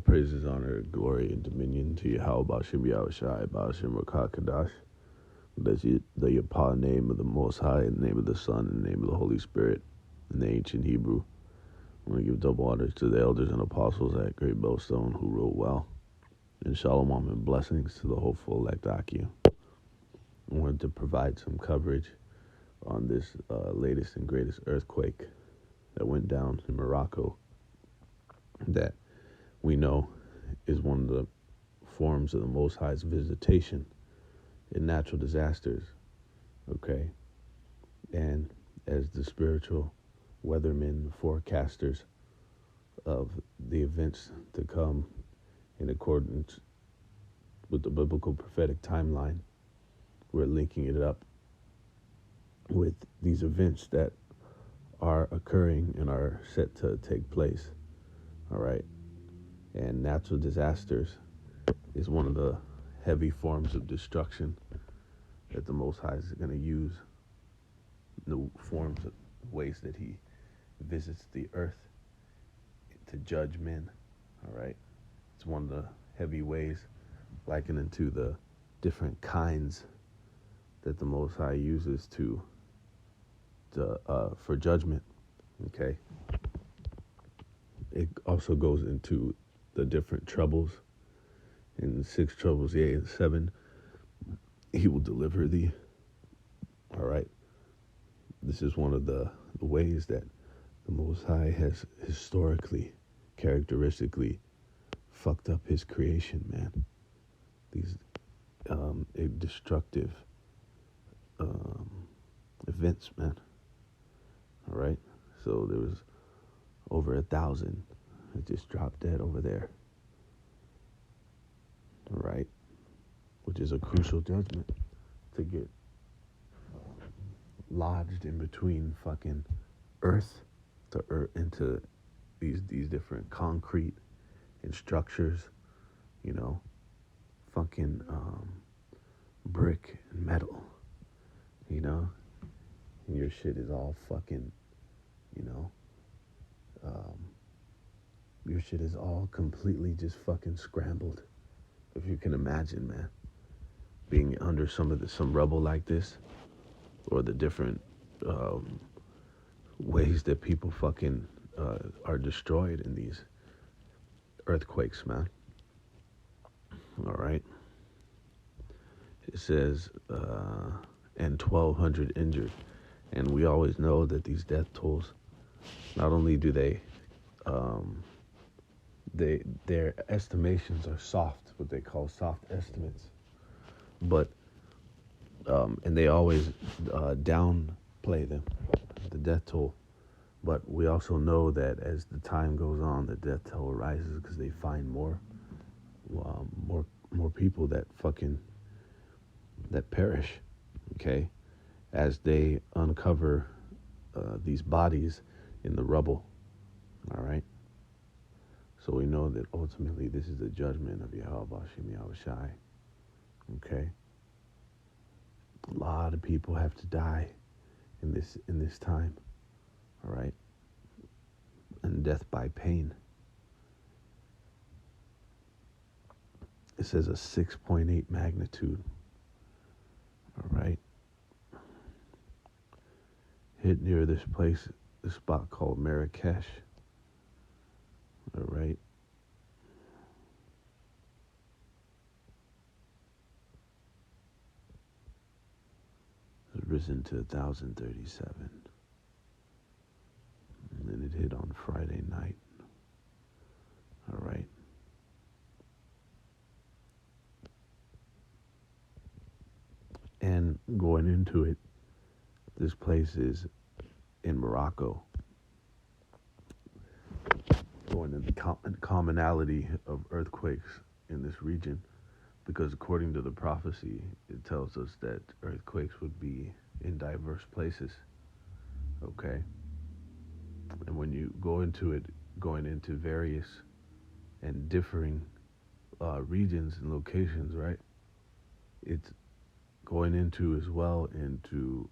praises, honor, glory, and dominion to Yahweh Ba'ashem Yahushai, Ba'ashem Rakah Kadash. Bless the Yahweh name of the Most High, in the name of the Son, in the name of the Holy Spirit, in the ancient Hebrew. I want to give double honors to the elders and apostles at Great Bellstone who wrote well. And shalom and blessings to the hopeful elect Akia. I wanted to provide some coverage on this latest and greatest earthquake that went down in Morocco that we know is one of the forms of the Most High's visitation in natural disasters, okay? And as the spiritual weathermen, forecasters of the events to come in accordance with the biblical prophetic timeline, we're linking it up with these events that are occurring and are set to take place, all right? And natural disasters is one of the heavy forms of destruction that the Most High is going to use, the forms of ways that he visits the earth to judge men, all right? It's one of the heavy ways, likening to the different kinds that the Most High uses for judgment, okay? It also goes into the different troubles. In 6 troubles, yea, and 7, he will deliver thee. All right. This is one of the ways that the Most High has historically, characteristically fucked up his creation, man. These destructive events, man. All right. So there was over 1,000 that just dropped dead over there. Right, which is a crucial judgment to get lodged in between fucking earth to earth into these different concrete and structures, you know, fucking brick and metal, you know, and your shit is all fucking, you know, your shit is all completely just fucking scrambled. If you can imagine, man, being under some rubble like this, or the different ways that people fucking are destroyed in these earthquakes, man. All right. It says, and 1,200 injured. And we always know that these death tolls, not only do their estimations are soft, what they call soft estimates, but and they always downplay them, the death toll. But we also know that as the time goes on, the death toll rises because they find more people that perish, okay, as they uncover these bodies in the rubble. All right. So we know that ultimately this is the judgment of Yahweh Ba'ashem Yahushai. Okay? A lot of people have to die in this time. All right? And death by pain. It says a 6.8 magnitude. All right? Hit near this spot called Marrakesh. All right. It's risen to 1,037. And then it hit on Friday night. All right. And going into it, this place is in Morocco. Going into the commonality of earthquakes in this region, because according to the prophecy, it tells us that earthquakes would be in diverse places, okay? And when you go into it, going into various and differing regions and locations, right? It's going into as well into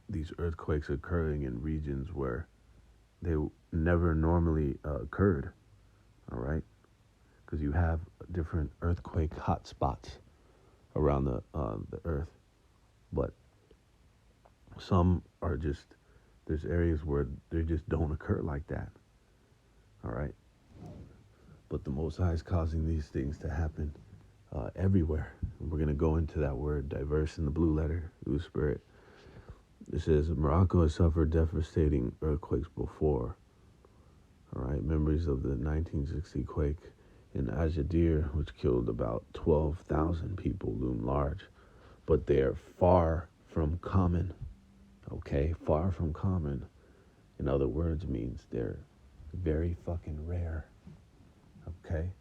these earthquakes occurring in regions where they never normally occurred, all right? because you have different earthquake hot spots around the earth, but some are just, there's areas where they just don't occur like that. All right, but the Most High is causing these things to happen everywhere. And we're gonna go into that word diverse in the blue letter, blue spirit. It says Morocco has suffered devastating earthquakes before. All right, memories of the 1960 quake in Agadir, which killed about 12,000 people, loom large, but they are far from common. Okay, far from common. In other words, means they're very fucking rare. Okay?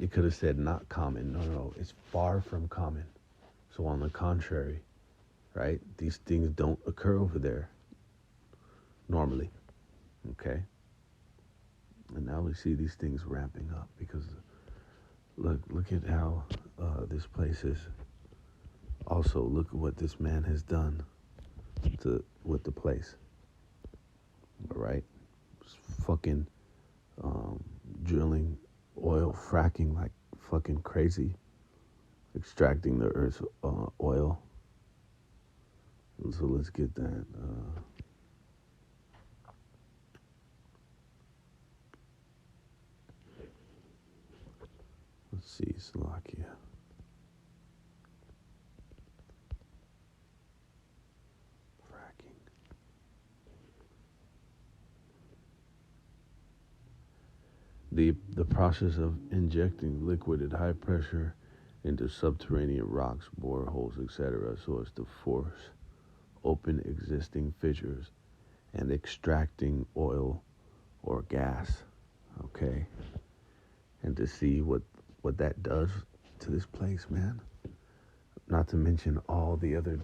You could have said not common. No, it's far from common. So on the contrary, right, these things don't occur over there normally. Okay? And now we see these things ramping up because look at how this place is. Also, look at what this man has done with the place. All right? Just fucking drilling oil, fracking like fucking crazy, extracting the earth's oil. So let's get that. Let's see, Slovakia. Fracking. The process of injecting liquid at high pressure into subterranean rocks, boreholes, etc., so as to force open existing fissures and extracting oil or gas. Okay, and to see what that does to this place, man. Not to mention all the other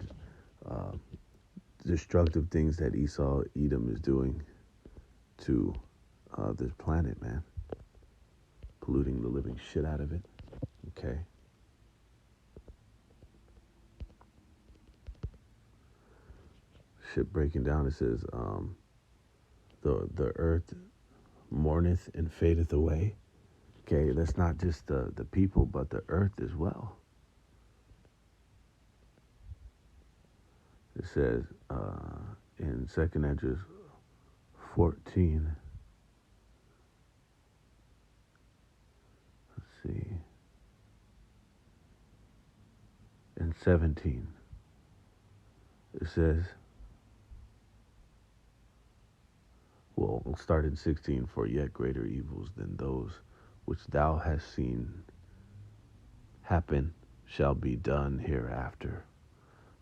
destructive things that Esau, Edom is doing to this planet, man. Polluting the living shit out of it. Okay. Shit breaking down. It says, the earth mourneth and fadeth away. Okay, that's not just the people, but the earth as well. It says in 2nd Esdras 14, let's see, in 17, it says, well, we'll start in 16, for yet greater evils than those which thou hast seen happen shall be done hereafter.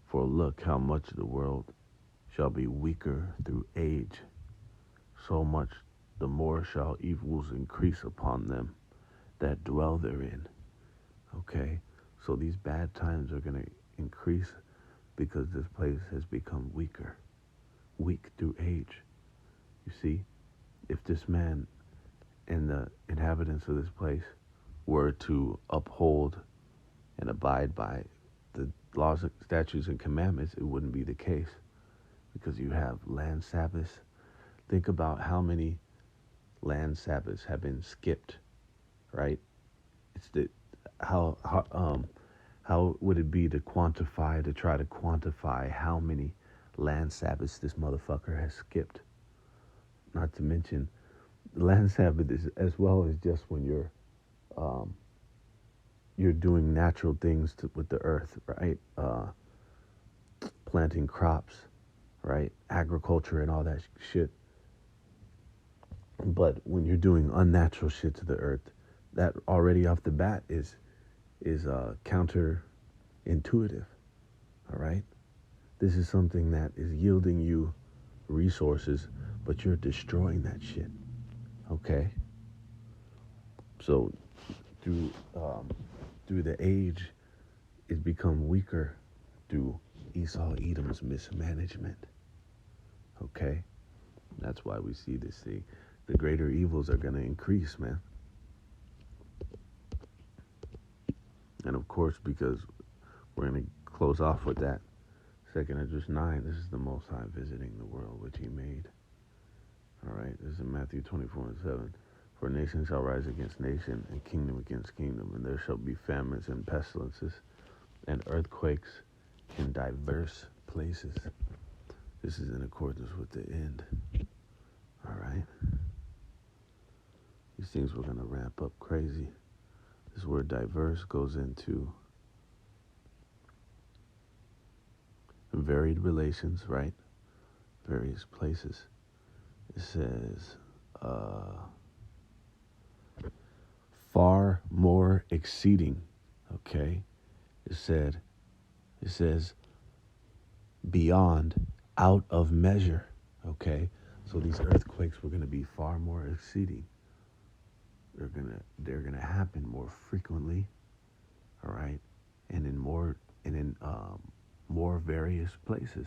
For look how much the world shall be weaker through age, so much the more shall evils increase upon them that dwell therein. Okay, so these bad times are going to increase because this place has become weaker, weak through age. You see, if this man and the inhabitants of this place were to uphold and abide by the laws, statutes, and commandments, it wouldn't be the case, because you have land Sabbaths. Think about how many land Sabbaths have been skipped, right? It's how would it be to try to quantify how many land Sabbaths this motherfucker has skipped? Not to mention, the land Sabbath is as well as just when you're doing natural things with the earth, right? Planting crops, right? Agriculture and all that shit. But when you're doing unnatural shit to the earth, that already off the bat is counterintuitive. All right? This is something that is yielding you resources, but you're destroying that shit. Okay? So through the age, it's become weaker through Esau Edom's mismanagement. Okay? That's why we see this thing. The greater evils are going to increase, man. And of course, because we're going to close off with that, 2nd Esdras 9, this is the Most High visiting the world which he made. All right, this is in Matthew 24:7. For nation shall rise against nation, and kingdom against kingdom, and there shall be famines and pestilences, and earthquakes in diverse places. This is in accordance with the end. All right? These things were going to ramp up crazy. This word diverse goes into varied relations, right? Various places. It says, far more exceeding, okay? It says, beyond, out of measure, okay? So these earthquakes were going to be far more exceeding. They're gonna happen more frequently, all right, and in more various places,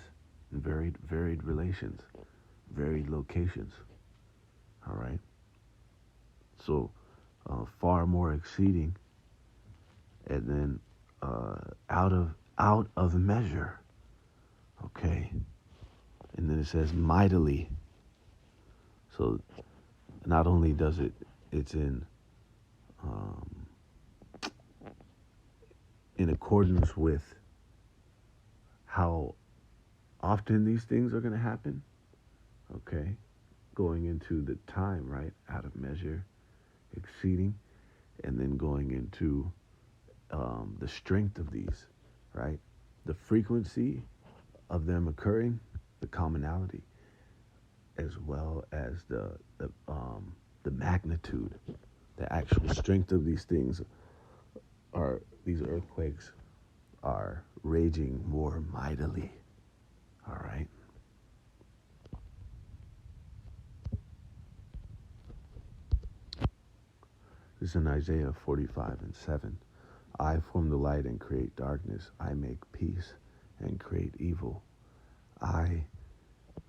in varied relations, varied locations, all right. So far more exceeding, and then out of measure, okay, and then it says mightily. So not only does it's in accordance with how often these things are going to happen, okay, going into the time, right, out of measure, exceeding, and then going into the strength of these, right, the frequency of them occurring, the commonality, as well as the magnitude, the actual strength of these things. These earthquakes are raging more mightily. All right. This is in Isaiah 45:7. I form the light and create darkness. I make peace and create evil. I,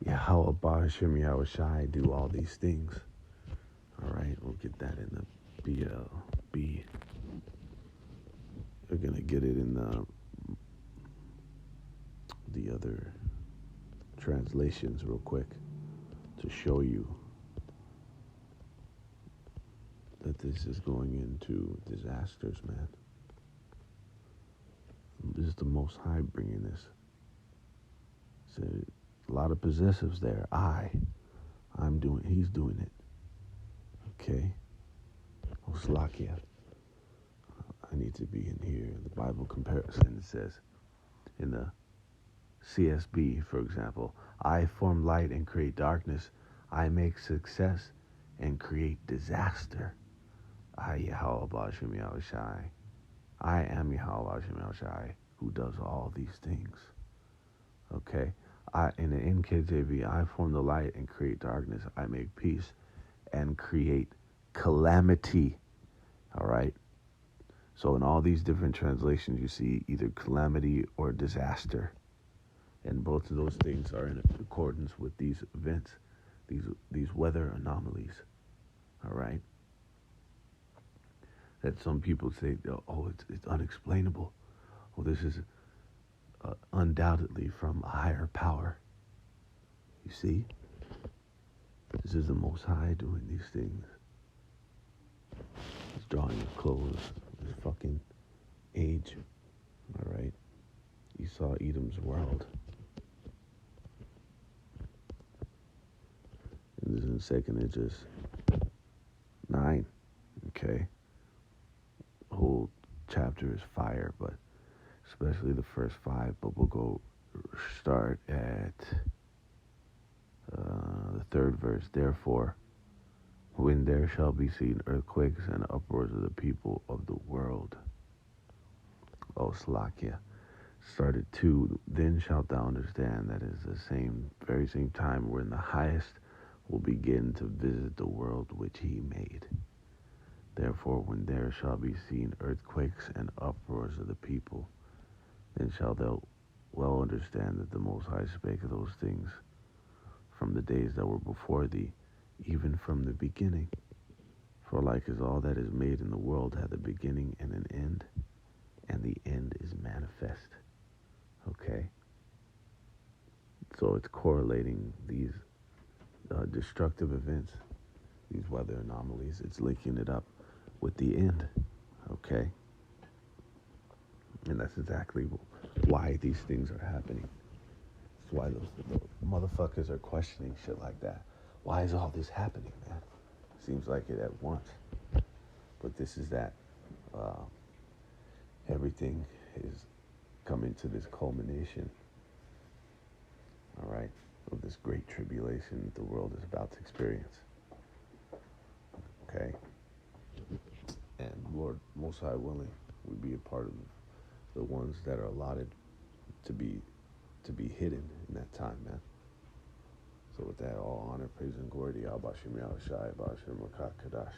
Yahweh Ba'ashem Yahushai, do all these things. All right, we'll get that in the BLB. We're going to get it in the other translations real quick to show you that this is going into disasters, man. This is the Most High bringing this. So, a lot of possessives there. He's doing it. Okay? Oslakia. I need to be in here. The Bible comparison, it says, in the CSB, for example, I form light and create darkness. I make success and create disaster. I, Yahweh Ba'ashem Yahushai. I am Yahweh Ba'ashem Yahushai, who does all these things. Okay? In the NKJV, I form the light and create darkness. I make peace and create calamity. All right? So in all these different translations, you see either calamity or disaster. And both of those things are in accordance with these events, these weather anomalies. All right? That some people say, oh, it's unexplainable. Well, this is undoubtedly from a higher power. You see? This is the Most High doing these things. He's drawing a close. This fucking age. All right? Esau Edom's world. And this is in 2nd Esdras 9. Okay? The whole chapter is fire, but especially the first 5. But we'll go start at the 3rd verse. Therefore, when there shall be seen earthquakes and uproars of the people of the world. Oh, Slakia. Started 2. Then shalt thou understand that is the very same time when the highest will begin to visit the world which he made. Therefore, when there shall be seen earthquakes and uproars of the people, then shalt thou well understand that the Most High spake of those things from the days that were before thee, even from the beginning. For like as all that is made in the world hath a beginning and an end, and the end is manifest. Okay? So it's correlating these destructive events these weather anomalies. It's linking it up with the end, okay? And that's exactly why these things are happening. That's why the motherfuckers are questioning shit like that. Why is all this happening, man? Seems like it at once. But this is that. Uh, everything is coming to this culmination, all right, of this great tribulation that the world is about to experience. Okay? And Lord, most high willing, we be a part of the ones that are allotted to be hidden in that time, man. So with that, all honor, praise, and glory to Yahweh Shem Yahushai, Ba'ashem Rakah Kadash.